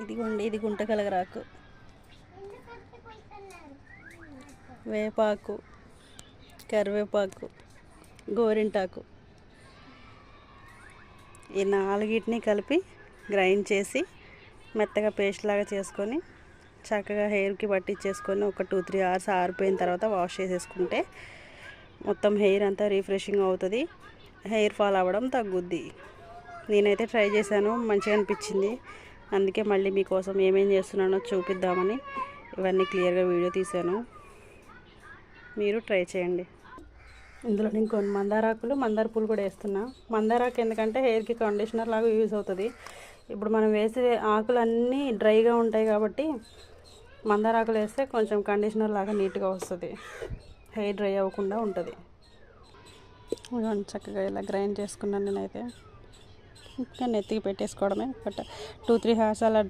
ఇదిగోండి, ఇది గుంట కలగరాకు, వేపాకు, కరివేపాకు, గోరింటాకు, ఈ నాలుగిటిని కలిపి గ్రైండ్ చేసి మెత్తగా పేస్ట్ లాగా చేసుకొని చక్కగా హెయిర్కి పట్టించేసుకొని ఒక 2-3 అవర్స్ ఆరిపోయిన తర్వాత వాష్ చేసేసుకుంటే మొత్తం హెయిర్ అంతా రిఫ్రెషింగ్ అవుతుంది, హెయిర్ ఫాల్ అవ్వడం తగ్గుద్ది. నేనైతే ట్రై చేశాను, మంచిగా అనిపించింది. అందుకే మళ్ళీ మీకోసం ఏమేం చేస్తున్నానో చూపిద్దామని ఇవన్నీ క్లియర్గా వీడియో తీశాను. మీరు ట్రై చేయండి. ఇందులో నేను కొన్ని మందార పూలు కూడా వేస్తున్నా. మందారాకు ఎందుకంటే హెయిర్కి కండిషనర్ లాగా యూజ్ అవుతుంది. ఇప్పుడు మనం వేసే ఆకులన్నీ డ్రైగా ఉంటాయి కాబట్టి మందారాకులు వేస్తే కొంచెం కండిషనర్ లాగా నీట్గా వస్తుంది, హెయిర్ డ్రై అవ్వకుండా ఉంటుంది. చక్కగా ఇలా గ్రైండ్ చేసుకున్నాను నేనైతే. ఇంకా నెత్తికి పెట్టేసుకోవడమే. ఒక 2-3 అవర్స్ అలా డ్రై